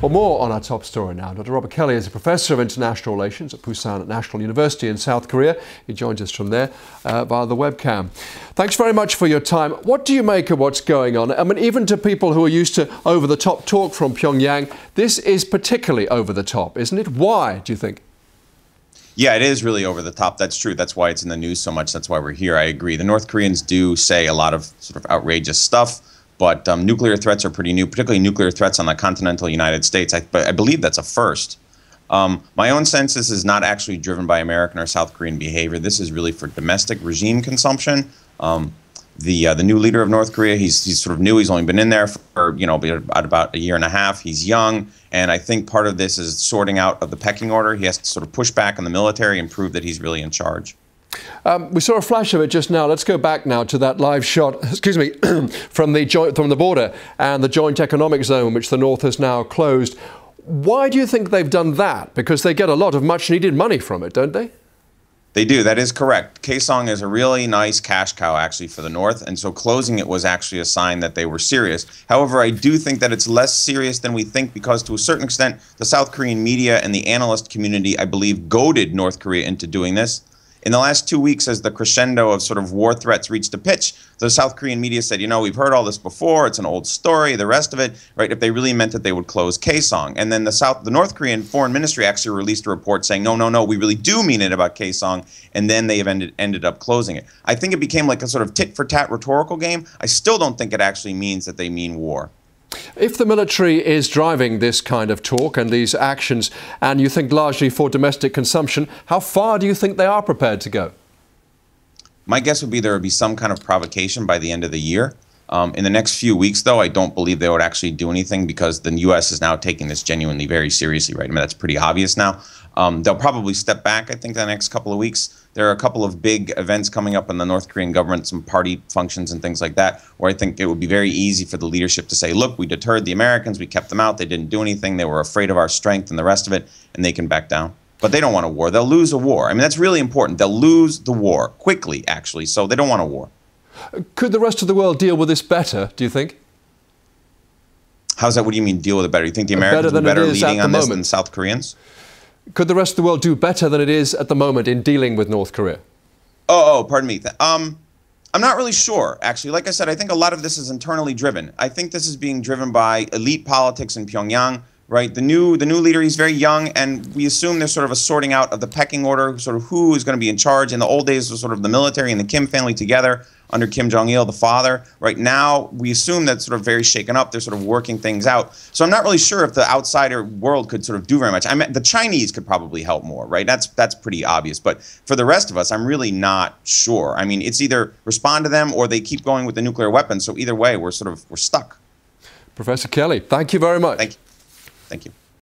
Well, more on our top story now. Dr. Robert Kelly is a professor of international relations at Busan National University in South Korea. He joins us from there via the webcam. Thanks very much for your time. What do you make of what's going on? I mean, even to people who are used to over-the-top talk from Pyongyang, this is particularly over-the-top, isn't it? Why, do you think? Yeah, it is really over the top. That's true. That's why it's in the news so much. That's why we're here. I agree. The North Koreans do say a lot of sort of outrageous stuff, but nuclear threats are pretty new, particularly nuclear threats on the continental United States. I believe that's a first. My own sense is not actually driven by American or South Korean behavior. This is really for domestic regime consumption. The new leader of North Korea, he's sort of new. He's only been in there for about a year and a half. He's young, and I think part of this is sorting out of the pecking order. He has to sort of push back on the military and prove that he's really in charge. We saw a flash of it just now. Let's go back now to that live shot, excuse me, from the border and the joint economic zone, which the North has now closed. Why do you think they've done that? Because they get a lot of much needed money from it, don't they? They do. That is correct. Kaesong is a really nice cash cow, actually, for the North, and so closing it was actually a sign that they were serious. However, I do think that it's less serious than we think because, to a certain extent, the South Korean media and the analyst community, I believe, goaded North Korea into doing this. In the last 2 weeks, as the crescendo of sort of war threats reached a pitch, the South Korean media said, you know, we've heard all this before, it's an old story, the rest of it, right, if they really meant that they would close Kaesong. And then the North Korean Foreign Ministry actually released a report saying, no, we really do mean it about Kaesong, and then they have ended up closing it. I think it became like a sort of tit-for-tat rhetorical game. I still don't think it actually means that they mean war. If the military is driving this kind of talk and these actions, and you think largely for domestic consumption, how far do you think they are prepared to go? My guess would be there would be some kind of provocation by the end of the year. In the next few weeks, though, I don't believe they would actually do anything because the U.S. is now taking this genuinely very seriously, right? I mean, that's pretty obvious now. They'll probably step back, I think, the next couple of weeks. There are a couple of big events coming up in the North Korean government, some party functions and things like that, where I think it would be very easy for the leadership to say, look, we deterred the Americans, we kept them out, they didn't do anything, they were afraid of our strength and the rest of it, and they can back down. But they don't want a war. They'll lose a war. I mean, that's really important. They'll lose the war quickly, actually, so they don't want a war. Could the rest of the world deal with this better, do you think? How's that? What do you mean deal with it better? You think the Americans are better leading on this than the South Koreans? Could the rest of the world do better than it is at the moment in dealing with North Korea? Oh, pardon me. I'm not really sure, actually. Like I said, I think a lot of this is internally driven. I think this is being driven by elite politics in Pyongyang, right? The new leader, he's very young, and we assume there's sort of a sorting out of the pecking order, sort of who is going to be in charge. In the old days, it was sort of the military and the Kim family together under Kim Jong-il, the father. Right now, we assume that's sort of very shaken up. They're sort of working things out. So I'm not really sure if the outsider world could sort of do very much. I mean, the Chinese could probably help more, right? That's pretty obvious. But for the rest of us, I'm really not sure. I mean, it's either respond to them or they keep going with the nuclear weapons. So either way, we're stuck. Professor Kelly, thank you very much. Thank you. Thank you.